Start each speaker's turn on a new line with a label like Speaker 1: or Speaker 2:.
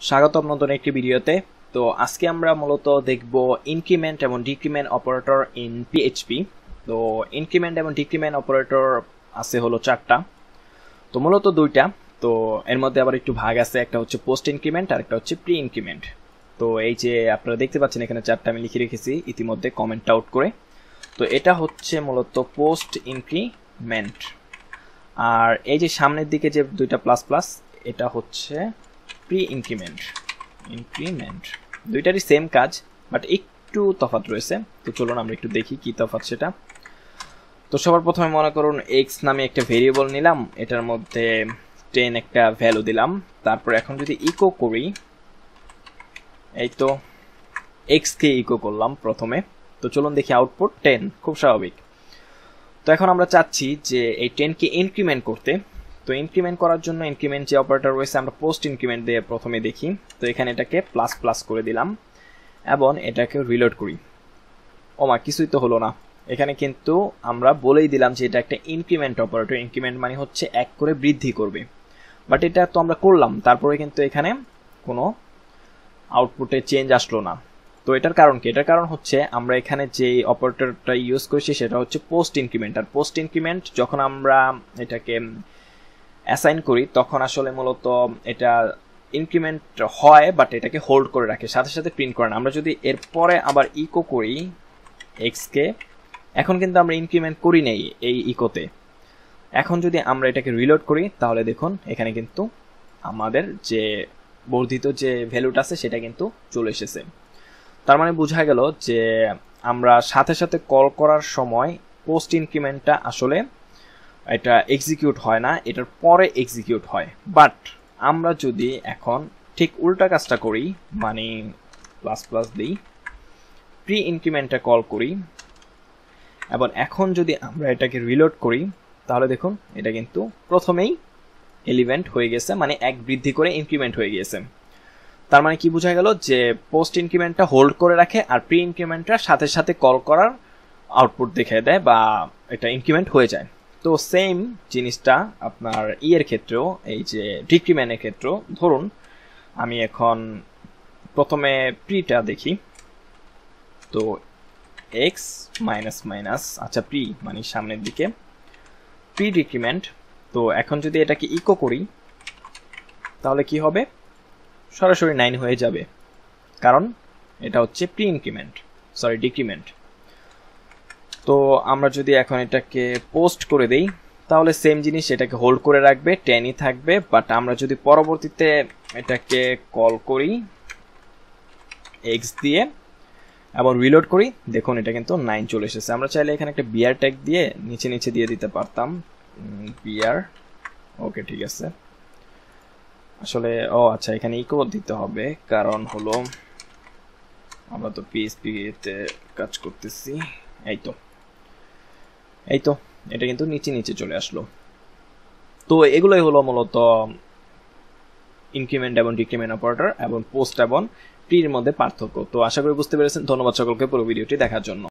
Speaker 1: স্বাগতম নতুন একটি ভিডিওতে। তো আজকে আমরা মূলত দেখব ইনক্রিমেন্ট এবং ডিক্রিমেন্ট অপারেটর ইন পিএইচপি। তো ইনক্রিমেন্ট এবং ডিক্রিমেন্ট অপারেটর আছে হলো চারটা, তো মূলত দুইটা। তো এর মধ্যে আবার একটু ভাগ আছে, একটা হচ্ছে পোস্ট ইনক্রিমেন্ট আর একটা হচ্ছে প্রি ইনক্রিমেন্ট। তো এই যে আপনারা দেখতে পাচ্ছেন এখানে চারটা আমি লিখে রেখেছি ইতিমধ্যে কমেন্ট আউট করে। তো এটা হচ্ছে মূলত পোস্ট ইনক্রিমেন্ট, আর এই যে সামনের দিকে যে দুইটা প্লাস প্লাস এটা হচ্ছে প্রি ইনক্রিমেন্ট। দুইটারই সেম কাজ, বাট একটু তফাৎ রয়েছে। তো চলুন আমরা একটু দেখি কি তফাৎ সেটা। তো সবার প্রথমে মনে করুন এক্স নামে একটা ভেরিয়েবল নিলাম, এটার মধ্যে 10 একটা ভ্যালু দিলাম। তারপর এখন যদি ইকো করি, এই তো এক্স কে ইকো করলাম প্রথমে। তো চলুন দেখি আউটপুট 10, খুব স্বাভাবিক। তো এখন আমরা চাচ্ছি যে এই 10 কে ইনক্রিমেন্ট করতে। তো ইনক্রিমেন্ট করার জন্য ইনক্রিমেন্ট যে অপারেটর রয়েছে আমরা পোস্ট ইনক্রিমেন্ট দিয়ে প্রথমে দেখি। তো এখানে এটাকে প্লাস প্লাস করে দিলাম এবং এটাকে রিলোড করি। ওমা, কিছুই তো হলো না। এখানে কিন্তু আমরা বলেই দিলাম যে এটা একটা ইনক্রিমেন্ট অপারেটর। ইনক্রিমেন্ট মানে হচ্ছে এক করে বৃদ্ধি করবে, বাট এটা তো আমরা করলাম, তারপরে কিন্তু এখানে কোনো আউটপুটে চেঞ্জ আসলো না। তো এটার কারণ কি? এটার কারণ হচ্ছে আমরা এখানে যে অপারেটরটা ইউজ করছি সেটা হচ্ছে পোস্ট ইনক্রিমেন্ট। আর পোস্ট ইনক্রিমেন্ট যখন আমরা এটাকে অ্যাসাইন করি তখন আসলে মূলত এটা ইনক্রিমেন্ট হয়, বাট এটাকে হোল্ড করে রাখে, সাথে সাথে প্রিন্ট করে না। আমরা যদি এরপরে আবার ইকো করি এক্স কে, এখন কিন্তু আমরা ইনক্রিমেন্ট করি নেই এই ইকোতে। এখন যদি আমরা এটাকে রিলোড করি তাহলে দেখুন এখানে কিন্তু আমাদের যে বর্ধিত যে ভ্যালুটা আছে সেটা কিন্তু চলে এসেছে। তার মানে বোঝা গেল যে আমরা সাথে সাথে কল করার সময় পোস্ট ইনক্রিমেন্টটা আসলে এটা এক্সিকিউট হয় না, এটার পরে এক্সিকিউট হয়। বাট আমরা যদি এখন ঠিক উল্টা কাজটা করি, মানে প্লাস প্লাস দিই, প্রি ইনক্রিমেন্টটা কল করি এবং এখন যদি আমরা এটাকে রিলোড করি তাহলে দেখুন এটা কিন্তু প্রথমেই এলিভেন্ট হয়ে গেছে, মানে এক বৃদ্ধি করে ইনক্রিমেন্ট হয়ে গিয়েছে। তার মানে কি বোঝা গেল যে পোস্ট ইনক্রিমেন্টটা হোল্ড করে রাখে আর প্রি ইনক্রিমেন্টটা সাথে সাথে কল করার আউটপুট দেখিয়ে দেয় বা এটা ইনক্রিমেন্ট হয়ে যায়। তো সেম জিনিসটা আপনার এর ক্ষেত্রেও, এই যে ডিক্রিমেন্টের ক্ষেত্রেও ধরুন আমি এখন প্রথমে প্রিটা দেখি। তো এক্স মাইনাস মাইনাস, আচ্ছা প্রি মানে সামনের দিকে, প্রি ডিক্রিমেন্ট। তো এখন যদি এটাকে ইকো করি তাহলে কি হবে? সরাসরি 9 হয়ে যাবে, কারণ এটা হচ্ছে প্রি ইনক্রিমেন্ট, সরি ডিক্রিমেন্ট। তো আমরা যদি এখন এটাকে পোস্ট করে দেই তাহলে সেম জিনিস, এটাকে হোল্ড করে রাখবে, 10ই থাকবে। বাট আমরা যদি পরবর্তীতে এটাকে কল করি এক্স দিয়ে এবং রিলোড করি, দেখুন এটা কিন্তু 9 চলে এসেছে। আমরা চাইলে এখানে একটা বিআর ট্যাগ দিয়ে নিচে নিচে দিয়ে দিতে পারতাম, বিআর। ওকে, ঠিক আছে। আসলে আচ্ছা, এখানে ইকো দিতে হবে, কারণ হলো আমরা তো পিএইচপি তে কাজ করতেছি। এই তো এটা কিন্তু নিচে নিচে চলে আসলো। তো এগুলোই হলো মূলত ইনক্রিমেন্ট এবং ডিক্রিমেন্ট অপারেটর এবং পোস্ট এবং প্রির মধ্যে পার্থক্য। তো আশা করি বুঝতে পেরেছেন। ধন্যবাদ সকলকে পুরো ভিডিওটি দেখার জন্য।